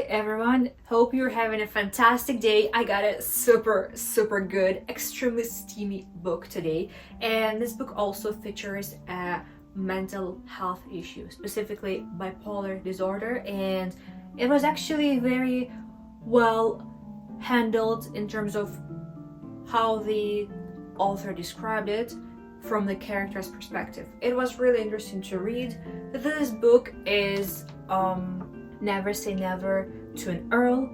everyone, hope you're having a fantastic day. I got a super good, extremely steamy book today, and this book also features a mental health issue, specifically bipolar disorder, and it was actually very well handled in terms of how the author described it from the character's perspective. It was really interesting to read. This book is Never Say Never to an Earl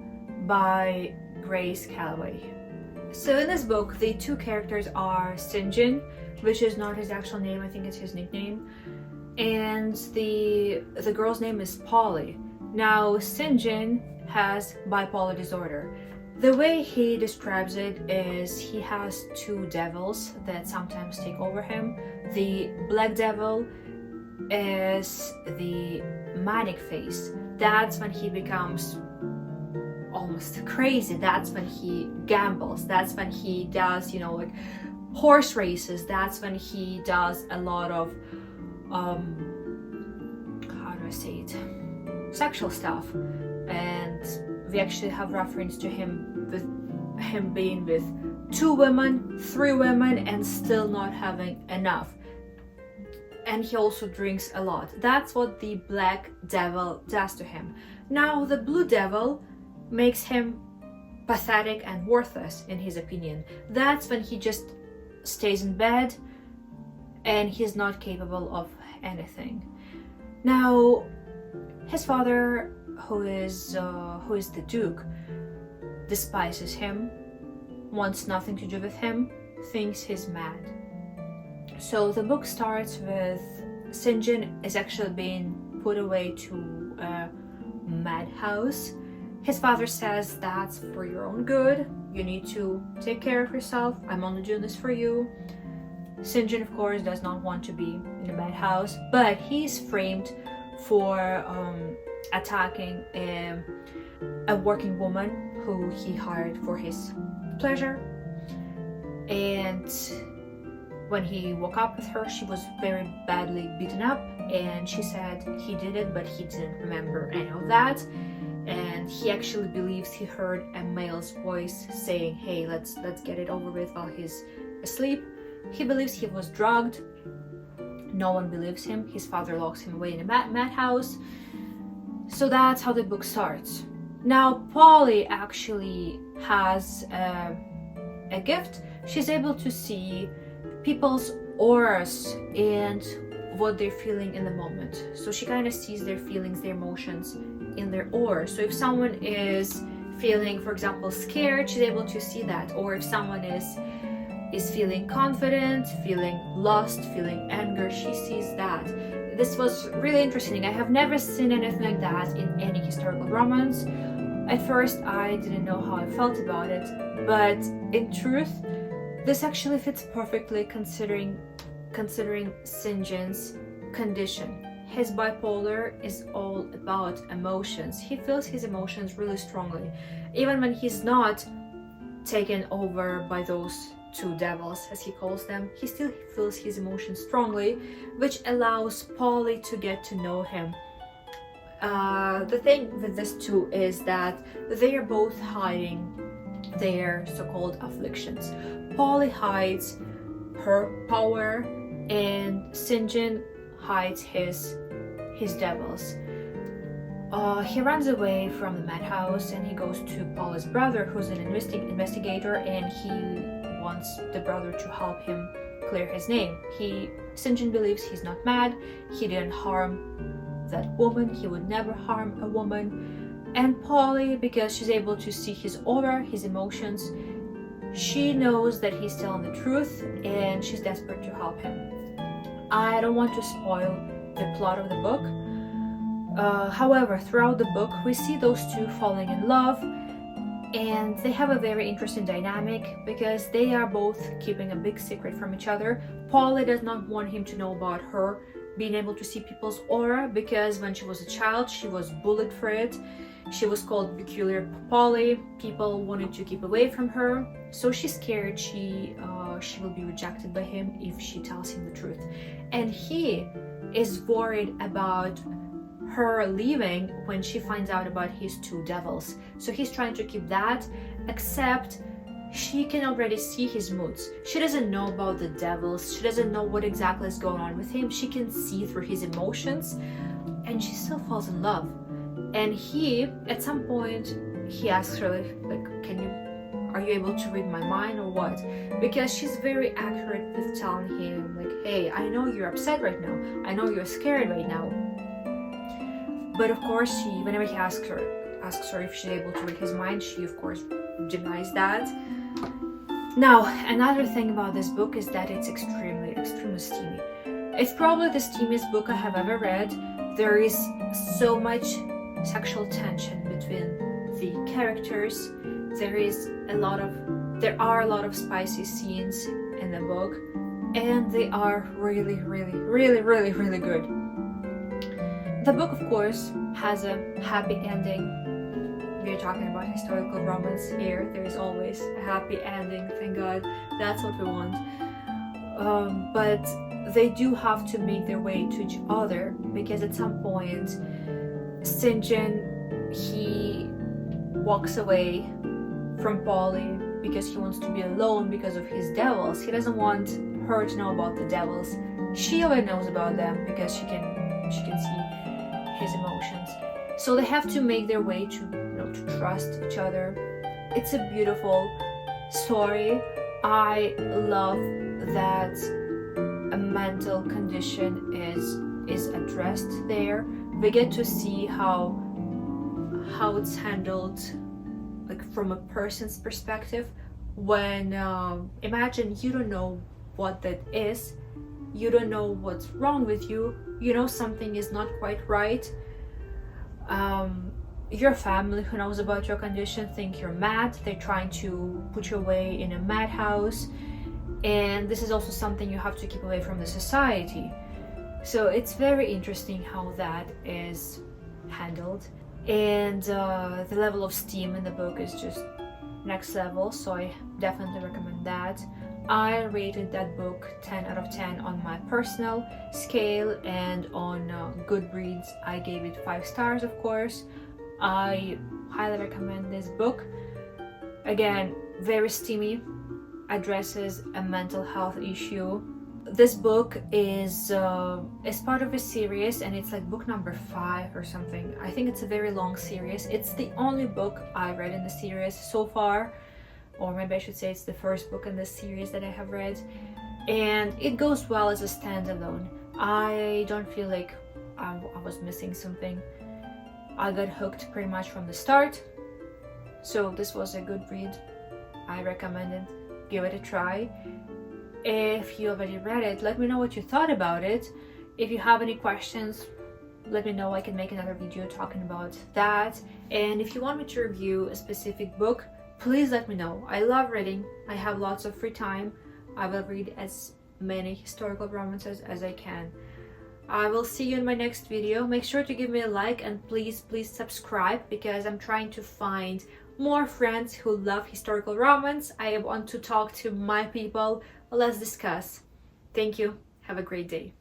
by Callaway. So in this book, the two characters are St. John, which is not his actual name, I think it's his nickname, and the girl's name is Polly. Now, St. John has bipolar disorder. The way he describes it is he has two devils that sometimes take over him. The black devil is the manic phase. That's when he becomes almost crazy. That's when he gambles. That's when he does, like horse races. That's when he does a lot of, how do I say it? Sexual stuff. And we actually have reference to him with him being with 2 women, 3 women, and still not having enough. And he also drinks a lot. That's what the black devil does to him. Now, the blue devil makes him pathetic and worthless, in his opinion. That's when he just stays in bed and he's not capable of anything. Now, his father, who is the Duke, despises him, wants nothing to do with him, thinks he's mad. So the book starts with St. John is actually being put away to a madhouse. His father says that's for your own good. You need to take care of yourself. I'm only doing this for you. St. John, of course, does not want to be in a madhouse, but he's framed for attacking a working woman who he hired for his pleasure. And when he woke up with her, she was very badly beaten up, and she said he did it, but he didn't remember any of that. And he actually believes he heard a male's voice saying, "Hey, let's get it over with," while he's asleep. He believes he was drugged. No one believes him. His father locks him away in a madhouse. So that's how the book starts. Now, Polly actually has a gift. She's able to see people's auras and what they're feeling in the moment. So she kind of sees their feelings, their emotions in their aura. So if someone is feeling, for example, scared, she's able to see that. Or if someone is feeling confident, feeling lost, feeling anger, she sees that. This was really interesting. I have never seen anything like that in any historical romance. At first, I didn't know how I felt about it, but in truth, this actually fits perfectly considering St. John's condition. His bipolar is all about emotions. He feels his emotions really strongly. Even when he's not taken over by those 2 devils, as he calls them, he still feels his emotions strongly, which allows Polly to get to know him. The thing with these 2 is that they are both hiding their so-called afflictions. Polly hides her power, and St. John hides his devils. He runs away from the madhouse and he goes to Polly's brother, who's an investigator, and he wants the brother to help him clear his name. St. John believes he's not mad. He didn't harm that woman. He would never harm a woman. And Polly, because she's able to see his aura, his emotions, she knows that he's telling the truth, and she's desperate to help him. I don't want to spoil the plot of the book. However, throughout the book, we see those 2 falling in love, and they have a very interesting dynamic because they are both keeping a big secret from each other. Polly does not want him to know about her being able to see people's aura, because when she was a child, she was bullied for it. She was called Peculiar Polly. People wanted to keep away from her, so she's scared she will be rejected by him if she tells him the truth. And he is worried about her leaving when she finds out about his two devils. So he's trying to keep that, except she can already see his moods. She doesn't know about the devils. She doesn't know what exactly is going on with him. She can see through his emotions, and she still falls in love. And he, at some point, he asks her like, are you able to read my mind or what? Because she's very accurate with telling him like, hey, I know you're upset right now. I know you're scared right now. But of course, whenever he asks her if she's able to read his mind, she of course denies that. Now, another thing about this book is that it's extremely steamy. It's probably the steamiest book I have ever read. There is so much sexual tension between the characters. There are a lot of spicy scenes in the book, and they are really good. The book, of course, has a happy ending. We're talking about historical romance here. There is always a happy ending, thank God. That's what we want. But they do have to make their way to each other, because at some point, St. John, he walks away from Polly because he wants to be alone because of his devils. He doesn't want her to know about the devils. She already knows about them because she can see his emotions. So they have to make their way to trust each other. It's a beautiful story. I love that a mental condition is addressed there. We get to see how it's handled, like from a person's perspective. When imagine you don't know what that is, you don't know what's wrong with you, you know something is not quite right. Your family who knows about your condition think you're mad. They're trying to put you away in a madhouse, and this is also something you have to keep away from the society. So it's very interesting how that is handled, and the level of steam in the book is just next level, so I definitely recommend that. I rated that book 10 out of 10 on my personal scale, and on Goodreads I gave it 5 stars, of course. I highly recommend this book. Again, very steamy, addresses a mental health issue. This book is part of a series, and it's like book number 5 or something. I think it's a very long series. It's the only book I read in the series so far, or maybe I should say it's the first book in this series that I have read, and it goes well as a standalone. I don't feel like I was missing something. I got hooked pretty much from the start, so this was a good read. I recommend it. Give it a try. If you already read it, let me know what you thought about it. If you have any questions, let me know. I can make another video talking about that. And if you want me to review a specific book, please let me know. I love reading. I have lots of free time. I will read as many historical romances as I can. I will see you in my next video. Make sure to give me a like, and please subscribe, because I'm trying to find more friends who love historical romance. I want to talk to my people. Let's discuss. Thank you. Have a great day.